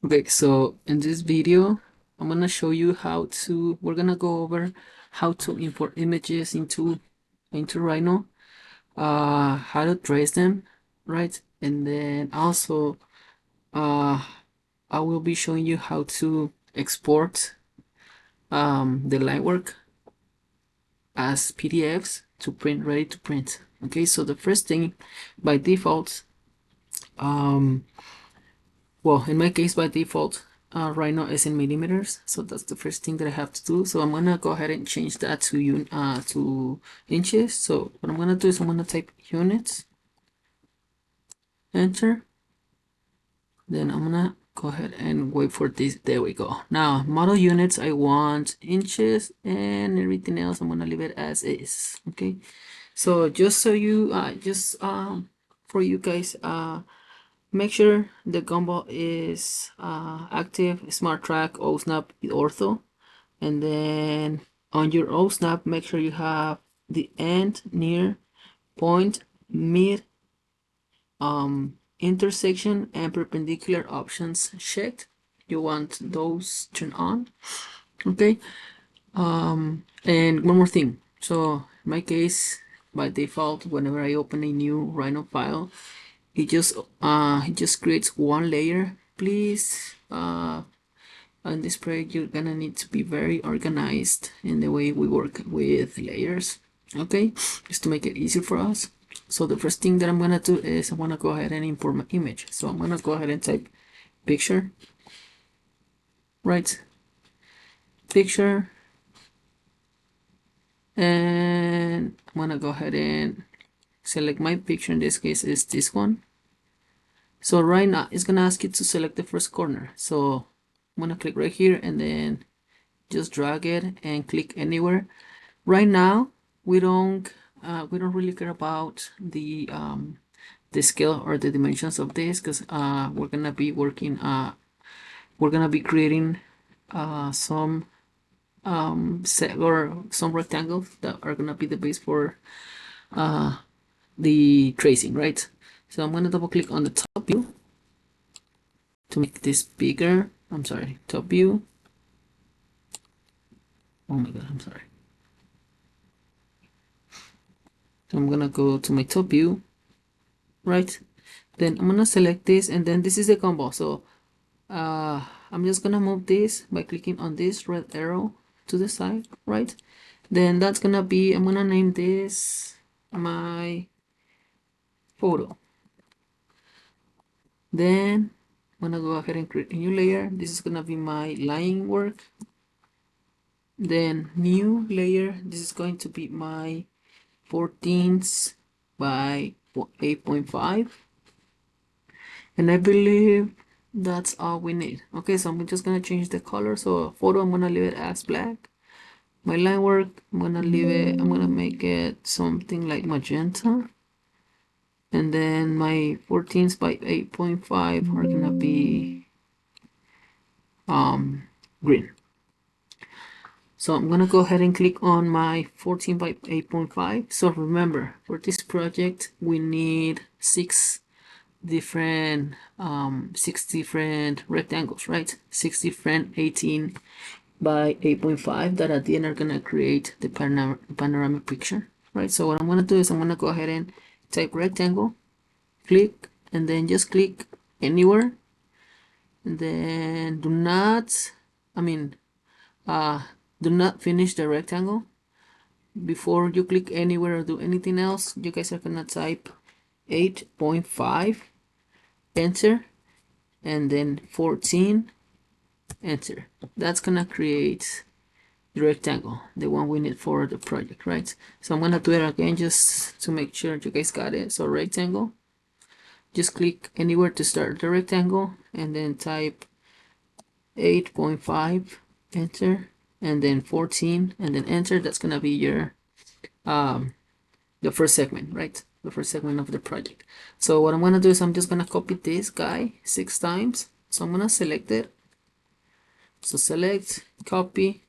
Okay, so in this video, I'm gonna show you we're gonna go over how to import images into Rhino, how to trace them, right? And then also, I will be showing you how to export the linework as PDFs to print, ready to print. Okay, so the first thing by default, um, well, in my case, by default, Rhino is in millimeters, so that's the first thing that I have to do. So I'm gonna go ahead and change that to inches. So what I'm gonna do is I'm gonna type units, enter. Then I'm gonna go ahead and wait for this. There we go. Now model units, I want inches, and everything else I'm gonna leave it as is. Okay. So just so you for you guys, make sure the gumball is active, smart track, OSNAP, ortho, and then on your OSNAP, make sure you have the end, near, point, mid, intersection, and perpendicular options checked. You want those turned on, okay? And one more thing. So in my case, by default, whenever I open a new Rhino file, it just creates one layer. Please, on this project, you're gonna need to be very organized in the way we work with layers, okay, just to make it easier for us. So the first thing that I'm gonna do is I'm gonna go ahead and import my image. So I'm gonna go ahead and type picture, right, picture, and I'm gonna go ahead and select my picture. In this case is this one. So right now it's gonna ask you to select the first corner. So I'm gonna click right here and then just drag it and click anywhere. Right now we don't really care about the scale or the dimensions of this, because we're gonna be working we're gonna be creating some set or some rectangles that are gonna be the base for the tracing, right? So I'm gonna double click on the top view to make this bigger. I'm sorry, top view. Oh my god, I'm sorry. So I'm gonna go to my top view, right? Then I'm gonna select this, and then this is the combo. So I'm just gonna move this by clicking on this red arrow to the side, right? Then that's gonna be, I'm gonna name this my photo. Then I'm gonna go ahead and create a new layer. This is gonna be my line work. Then new layer, this is going to be my 14s by 8.5, and I believe that's all we need. Okay, so I'm just gonna change the color. So photo, I'm gonna leave it as black. My line work, I'm gonna make it something like magenta, and then my 14s by 8.5 are gonna be green. So I'm gonna go ahead and click on my 14 by 8.5. So remember, for this project we need six different rectangles, right? 6 different 18 by 8.5 that at the end are gonna create the panoramic picture, right? So what I'm gonna do is I'm gonna go ahead and type rectangle, click, and then just click anywhere, and then do not finish the rectangle. Before you click anywhere or do anything else, you guys are gonna type 8.5, enter, and then 14, enter. That's gonna create the rectangle, the one we need for the project, right? So I'm gonna do it again just to make sure you guys got it. So rectangle, just click anywhere to start the rectangle, and then type 8.5, enter, and then 14, and then enter. That's gonna be your the first segment, right? The first segment of the project. So what I'm gonna do is I'm just gonna copy this guy 6 times. So I'm gonna select it. So select, copy,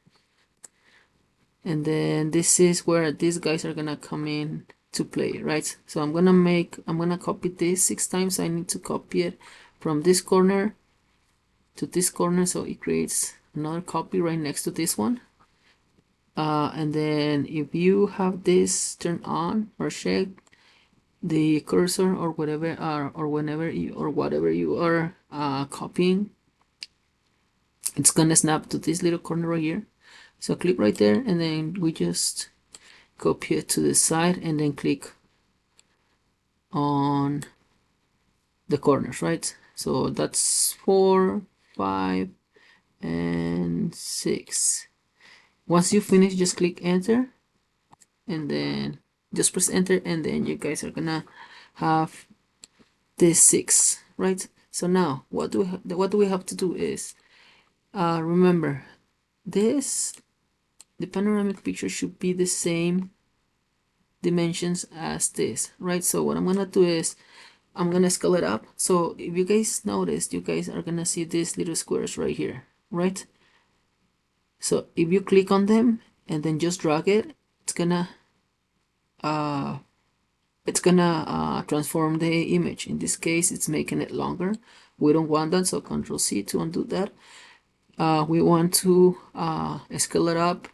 and then this is where these guys are gonna come in to play, right? So I'm gonna copy this 6 times. I need to copy it from this corner to this corner, so it creates another copy right next to this one. And then if you have this turned on or checked, the cursor or whatever or whenever you or whatever you are copying, it's gonna snap to this little corner right here. So click right there, and then we just copy it to the side and then click on the corners, right? So that's 4, 5, and 6. Once you finish, just click enter, and then just press enter, and then you guys are gonna have this 6, right? So now what do we have to do is remember this, the panoramic picture should be the same dimensions as this, right? So what I'm gonna do is I'm gonna scale it up. So if you guys notice, you guys are gonna see these little squares right here, right? So if you click on them and then just drag it, it's gonna transform the image. In this case, it's making it longer. We don't want that, so Control C to undo that. We want to scale it up,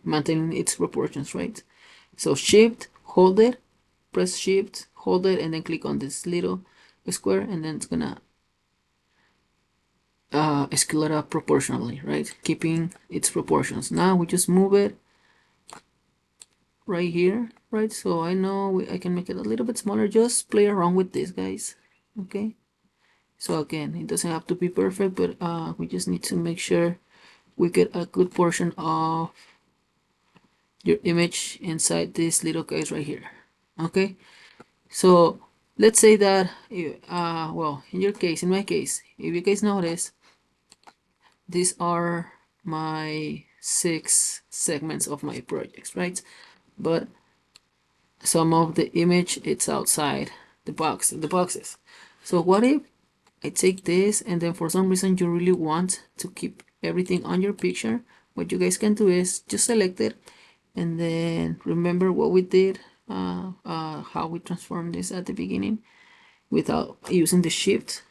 maintaining its proportions, right? So Shift, hold it, press Shift, hold it, and then click on this little square, and then it's gonna scale it up proportionally, right? Keeping its proportions. Now we just move it right here, right? So I know I can make it a little bit smaller. Just play around with this, guys. Okay. So again, it doesn't have to be perfect, but we just need to make sure we get a good portion of your image inside these little guys right here. Okay. So let's say that, well, in your case, in my case, if you guys notice, these are my 6 segments of my projects, right? But some of the image, it's outside the boxes. So what if I take this, and then for some reason you really want to keep everything on your picture? What you guys can do is just select it, and then remember what we did, how we transformed this at the beginning without using the shift.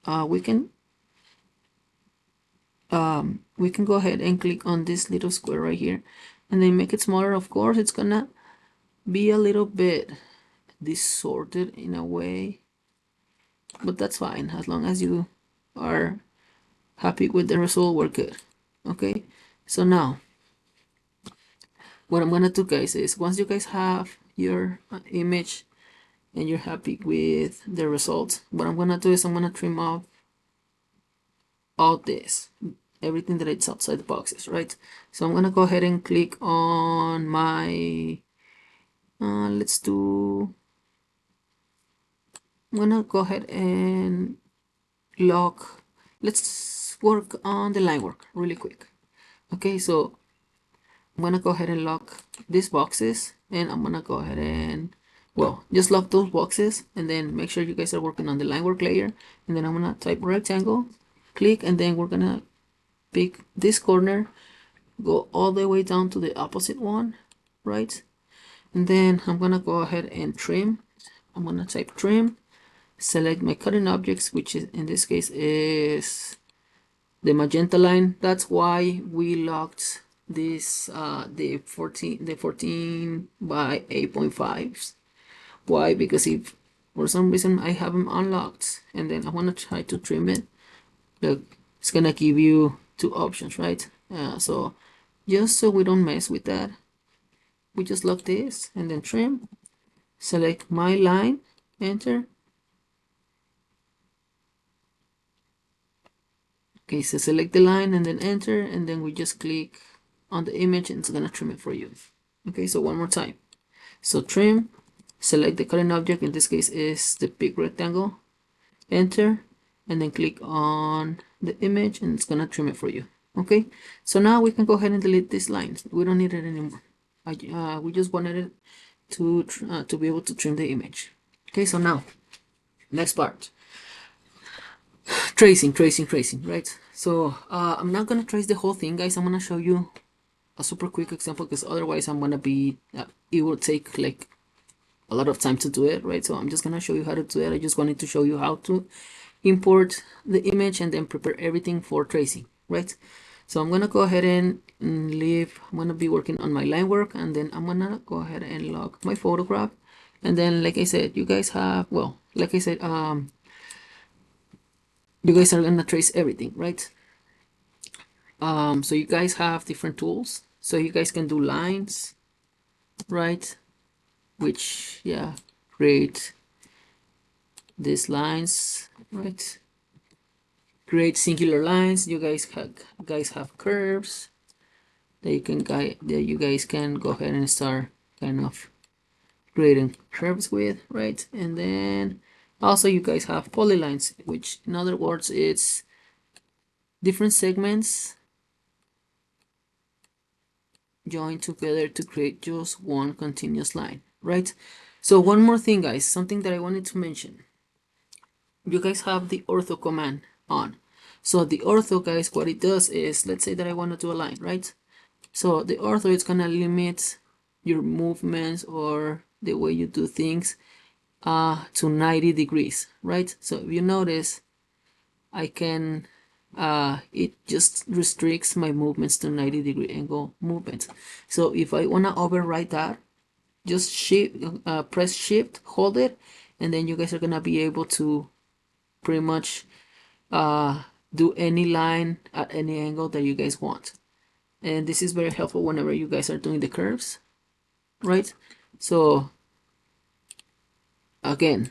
We can go ahead and click on this little square right here, and then make it smaller. Of course, it's gonna be a little bit distorted in a way, but that's fine. As long as you are happy with the result, we're good. Okay, so now what I'm gonna do, guys, is once you guys have your image and you're happy with the results, what I'm gonna do is I'm gonna trim off all this, everything that it's outside the boxes, right? So I'm gonna go ahead and click on my let's do, I'm gonna go ahead and lock, let's work on the line work really quick. Okay, so I'm gonna go ahead and lock these boxes, and I'm gonna go ahead and, well, just lock those boxes, and then make sure you guys are working on the line work layer, and then I'm gonna type rectangle, click, and then we're gonna pick this corner, go all the way down to the opposite one, right? And then I'm gonna go ahead and trim. I'm gonna type trim, select my cutting objects, which is in this case is the magenta line. That's why we locked this the 14 by 8.5. Why? Because if for some reason I have them unlocked and then I want to try to trim it, look, it's gonna give you 2 options, right? So just so we don't mess with that, we just lock this and then trim, select my line, enter. Okay, so select the line and then enter, and then we just click on the image and it's gonna trim it for you. Okay, so one more time. So trim, select the current object, in this case is the big rectangle, enter, and then click on the image and it's gonna trim it for you. Okay, so now we can go ahead and delete these lines. We don't need it anymore. We just wanted it to be able to trim the image. Okay, so now next part, tracing, right? So I'm not gonna trace the whole thing, guys. I'm gonna show you a super quick example, because otherwise I'm gonna be it will take like a lot of time to do it, right? So I'm just gonna show you how to do it. I just wanted to show you how to import the image and then prepare everything for tracing, right? So I'm gonna go ahead and leave. I'm gonna be working on my line work, and then I'm gonna go ahead and log my photograph. And then, like I said, you guys have, well, like I said, you guys are gonna trace everything, right? So you guys have different tools, so you guys can do lines, right? Which, yeah, create these lines, right? Create singular lines. You guys have curves that you guys can go ahead and start kind of creating curves with, right? And then also you guys have polylines, which in other words it's different segments joined together to create just one continuous line, right? So one more thing, guys, something that I wanted to mention. You guys have the ortho command on. So the ortho, guys, what it does is, let's say that I want to do a line, right? So the ortho is gonna limit your movements or the way you do things to 90 degrees, right? So if you notice, I can it just restricts my movements to 90-degree angle movements. So if I want to override that, just press shift, hold it, and then you guys are gonna be able to pretty much do any line at any angle that you guys want. And this is very helpful whenever you guys are doing the curves, right? So again,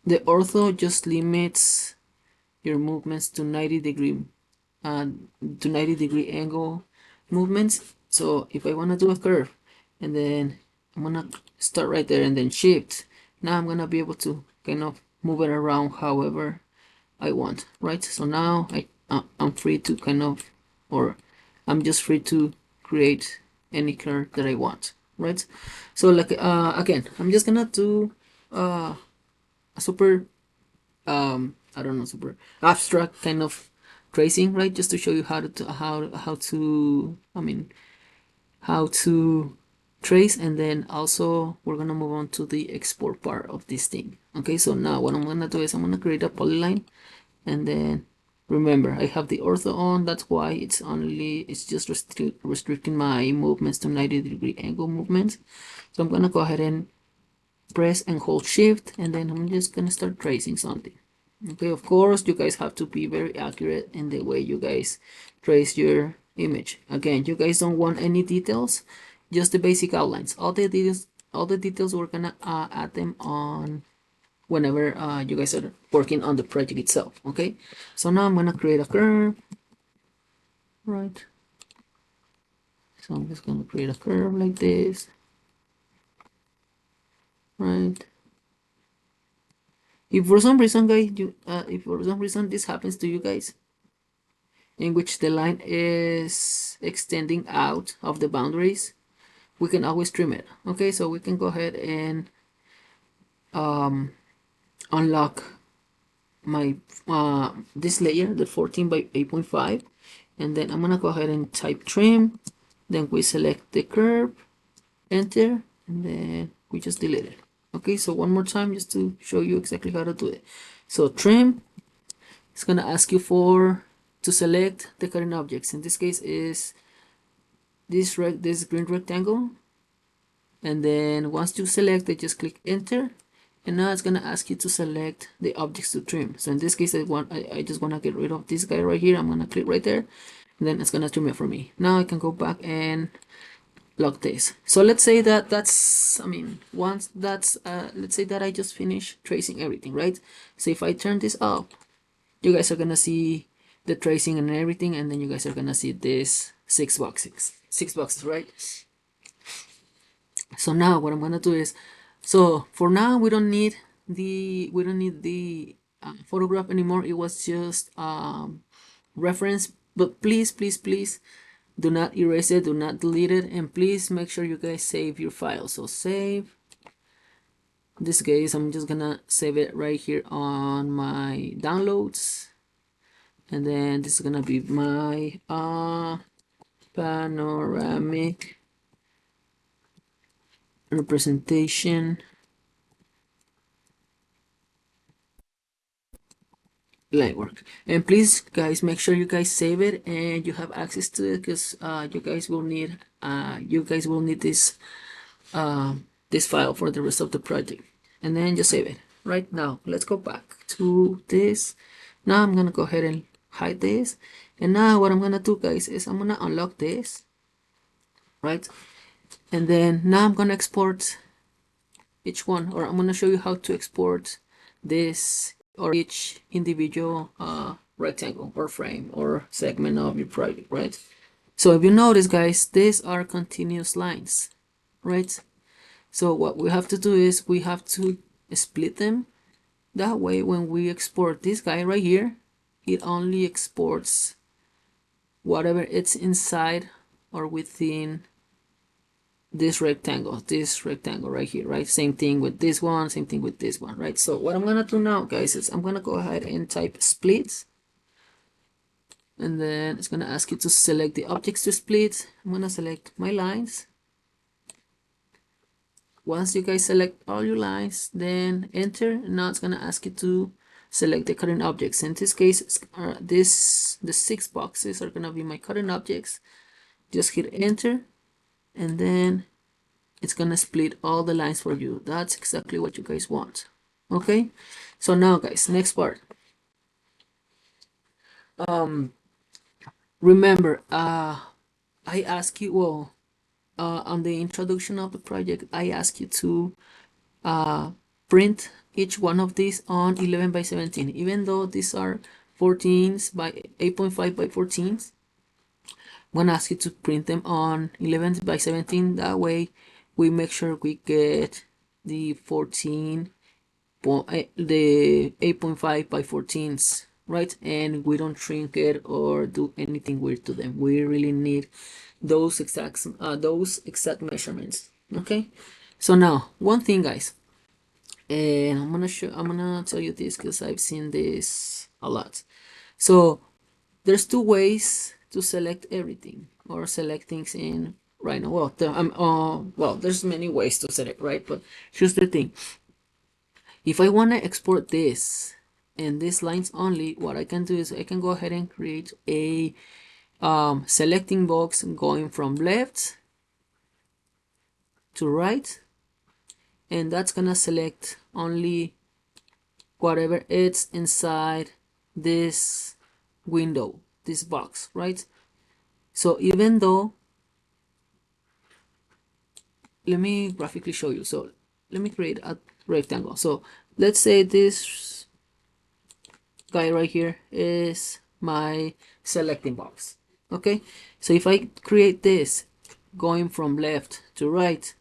the ortho just limits your movements to 90-degree to 90-degree angle movements. So if I want to do a curve, and then I'm gonna start right there and then shift, now I'm gonna be able to kind of move it around however I want, right? So now I'm free to kind of, or I'm just free to create any curve that I want, right? So like again, I'm just gonna do a super I don't know, super abstract kind of tracing, right? Just to show you how to how to trace, and then also we're gonna move on to the export part of this thing. Okay, so now what I'm gonna do is I'm gonna create a polyline, and then remember I have the ortho on. That's why it's just restricting my movements to 90-degree angle movements. So I'm gonna go ahead and press and hold shift, and then I'm just gonna start tracing something. Okay, of course you guys have to be very accurate in the way you guys trace your image. Again, you guys don't want any details, just the basic outlines. All the details we're gonna add them on whenever you guys are working on the project itself. Okay, so now I'm gonna create a curve, right? So I'm just gonna create a curve like this, right? If for some reason, guys, if for some reason this happens to you guys, in which the line is extending out of the boundaries, we can always trim it. Okay, so we can go ahead and unlock my this layer, the 14 by 8.5, and then I'm gonna go ahead and type trim. Then we select the curve, enter, and then we just delete it. Okay, so one more time just to show you exactly how to do it. So trim, it's gonna ask you to select the current objects. In this case is this green rectangle, and then once you select it, just click enter, and now it's gonna ask you to select the objects to trim. So in this case, I just wanna get rid of this guy right here. I'm gonna click right there, and then it's gonna trim it for me. Now I can go back and lock this. So let's say once that's let's say that I just finished tracing everything, right? So if I turn this up, you guys are gonna see the tracing and everything, and then you guys are gonna see this six boxes, right? So now what I'm gonna do is, so for now we don't need the photograph anymore. It was just reference, but please do not erase it, do not delete it, and please make sure you guys save your file. So save. In this case, I'm just gonna save it right here on my downloads, and then this is gonna be my panoramic representation linework. And please guys, make sure you guys save it and you have access to it, because you guys will need this this file for the rest of the project. And then just save it. Right now let's go back to this. Now I'm gonna go ahead and hide this, and now what I'm gonna do guys is I'm gonna unlock this, right? And then now I'm gonna export each one, or I'm gonna show you how to export this or each individual rectangle or frame or segment of your project, right? So if you notice guys, these are continuous lines, right? So what we have to do is we have to split them. That way when we export this guy right here, it only exports whatever it's inside or within this rectangle right here, right? Same thing with this one, same thing with this one, right? So what I'm gonna do now guys is I'm gonna go ahead and type split, and then it's gonna ask you to select the objects to split. I'm gonna select my lines. Once you guys select all your lines, then enter. Now it's gonna ask you to select the current objects. In this case, the 6 boxes are gonna be my current objects. Just hit enter, and then it's gonna split all the lines for you. That's exactly what you guys want. Okay, so now guys, next part. Remember, I ask you, well, on the introduction of the project, I ask you to print each one of these on 11 by 17. Even though these are 14s by 8.5 by 14s, I'm gonna ask you to print them on 11 by 17. That way we make sure we get the 14 the 8.5 by 14s, right? And we don't shrink it or do anything weird to them. We really need those exact measurements. Okay, so now one thing guys, and I'm gonna tell you this because I've seen this a lot. So there's two ways to select everything or select things in Rhino. Well, there's many ways to select, right? But here's the thing: if I want to export this and these lines only, what I can do is I can go ahead and create a selecting box going from left to right, and that's gonna select only whatever it's inside this window, this box, right? So even though, let me graphically show you. So let me create a rectangle. So let's say this guy right here is my selecting box. Okay, so if I create this going from left to right,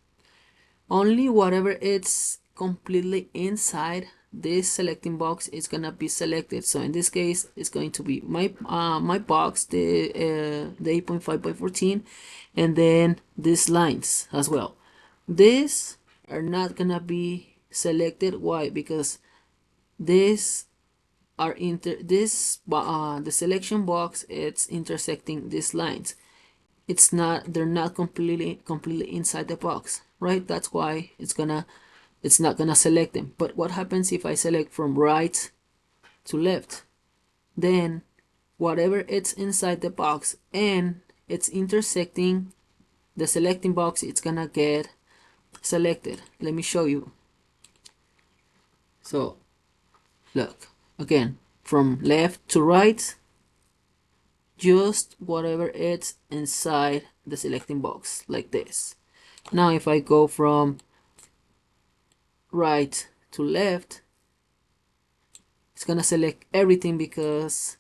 only whatever it's completely inside this selecting box is gonna be selected. So in this case, it's going to be my box, the 8.5 by 14, and then these lines as well. These are not gonna be selected. Why? Because these are the selection box, it's intersecting these lines. They're not completely inside the box, right? That's why it's not gonna select them. But what happens if I select from right to left? Then whatever it's inside the box and it's intersecting the selecting box, it's gonna get selected. Let me show you. So look again, from left to right, just whatever it's inside the selecting box, like this. Now if I go from right to left, it's gonna select everything because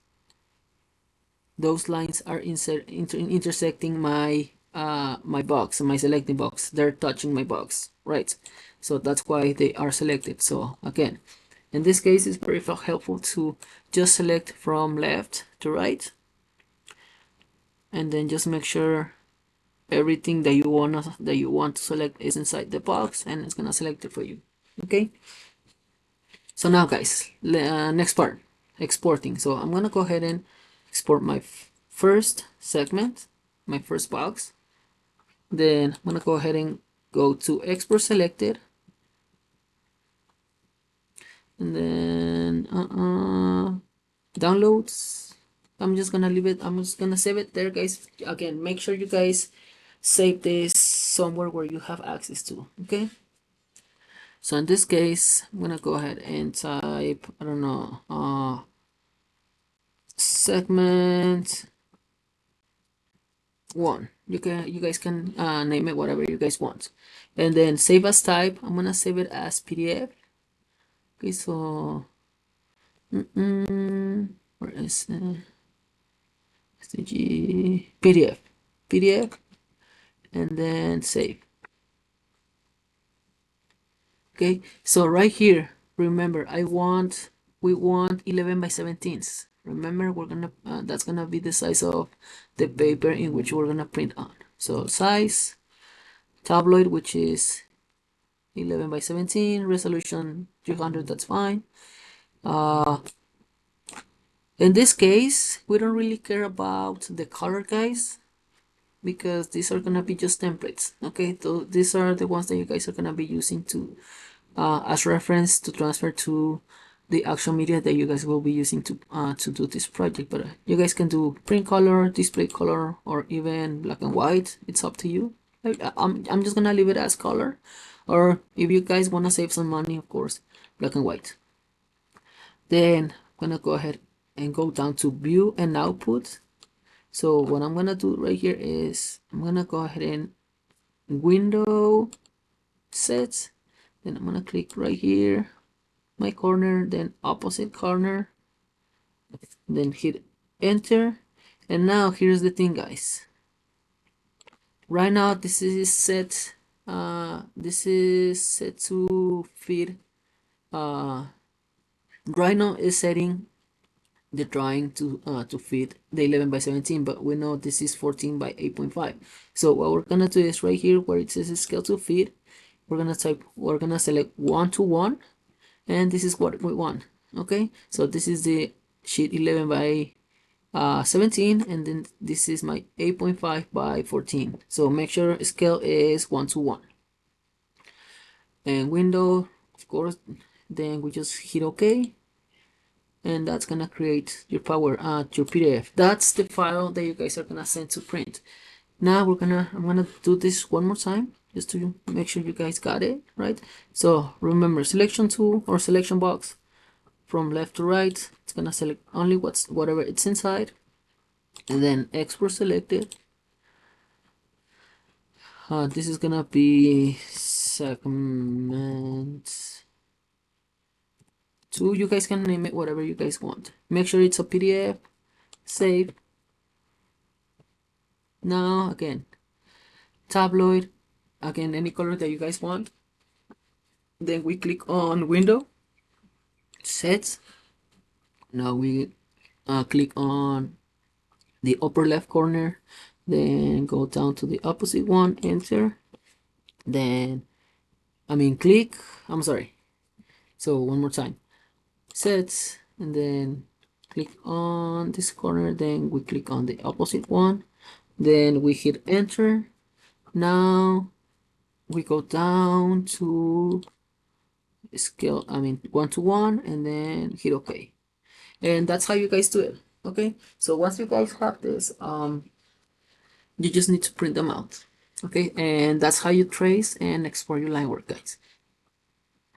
those lines are intersecting my my box, my selecting box. They're touching my box, right? So that's why they are selected. So again, in this case, it's very helpful to just select from left to right, and then just make sure everything that you want to select is inside the box, and it's gonna select it for you. Okay, so now guys, next part, exporting. So I'm gonna go ahead and export my first segment, my first box. Then I'm gonna go ahead and go to export selected, and then downloads. I'm just gonna leave it. I'm just gonna save it there, guys. Again, make sure you guys save this somewhere where you have access to. Okay. So in this case, I'm gonna go ahead and type, I don't know, segment one. You guys can name it whatever you guys want, and then save as type. I'm gonna save it as PDF. Okay, so where is STG PDF, and then save. Okay, so right here, remember, we want 11 by 17s. Remember, we're gonna that's gonna be the size of the paper in which we're gonna print on. So size tabloid, which is 11 by 17, resolution 300. That's fine. In this case, we don't really care about the color, guys, because these are gonna be just templates. Okay, so these are the ones that you guys are gonna be using to as reference to transfer to the actual media that you guys will be using to do this project. But you guys can do print color, display color, or even black and white. It's up to you. I'm just gonna leave it as color, or if you guys wanna save some money, of course, black and white. Then I'm gonna go ahead and go down to view and output. So what I'm gonna do right here is I'm gonna go ahead and window sets. Then I'm gonna click right here, my corner, then opposite corner, then hit enter. And now here's the thing, guys. Right now this is set to fit Rhino is setting the drawing to fit the 11 by 17, but we know this is 14 by 8.5. So what we're gonna do is right here where it says scale to fit, we're gonna select 1 to 1, and this is what we want. Okay, so this is the sheet 11 by 17, and then this is my 8.5 by 14. So make sure scale is 1 to 1, and window, of course, then we just hit OK, and that's gonna create your your PDF. That's the file that you guys are gonna send to print. Now I'm gonna do this one more time just to make sure you guys got it right. So remember, selection tool or selection box, from left to right, it's gonna select only whatever it's inside, and then export selected. This is gonna be segment 2. You guys can name it whatever you guys want. Make sure it's a PDF. Save. Now again, tabloid, again any color that you guys want. Then we click on window sets. Now we click on the upper left corner, then go down to the opposite one, enter, then click, I'm sorry, so one more time, sets, and then click on this corner, then we click on the opposite one, then we hit enter. Now we go down to scale 1 to 1, and then hit OK, and that's how you guys do it. Okay, so once you guys have this, you just need to print them out. Okay, and that's how you trace and export your line work, guys.